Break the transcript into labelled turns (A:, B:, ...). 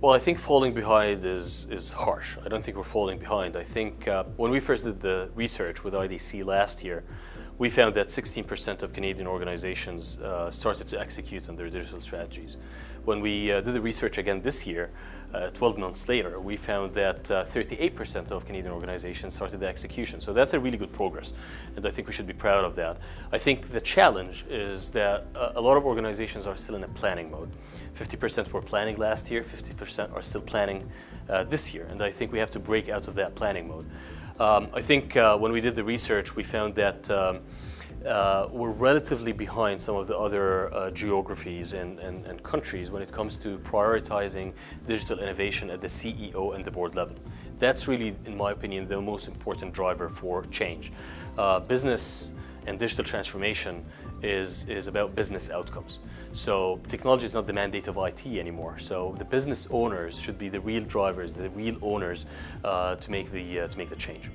A: Well, I think falling behind is harsh. I don't think we're falling behind. I think when we first did the research with IDC last year, we found that 16% of Canadian organizations started to execute on their digital strategies. When we did the research again this year, 12 months later, we found that 38% of Canadian organizations started the execution. So that's a really good progress, and I think we should be proud of that. I think the challenge is that a lot of organizations are still in a planning mode. 50% were planning last year, 50% are still planning this year, and I think we have to break out of that planning mode. I think when we did the research, we found that we're relatively behind some of the other geographies and countries when it comes to prioritizing digital innovation at the CEO and the board level. That's really, in my opinion, the most important driver for change. Business and digital transformation is about business outcomes. So technology is not the mandate of IT anymore. So the business owners should be the real drivers, the real owners to make the change.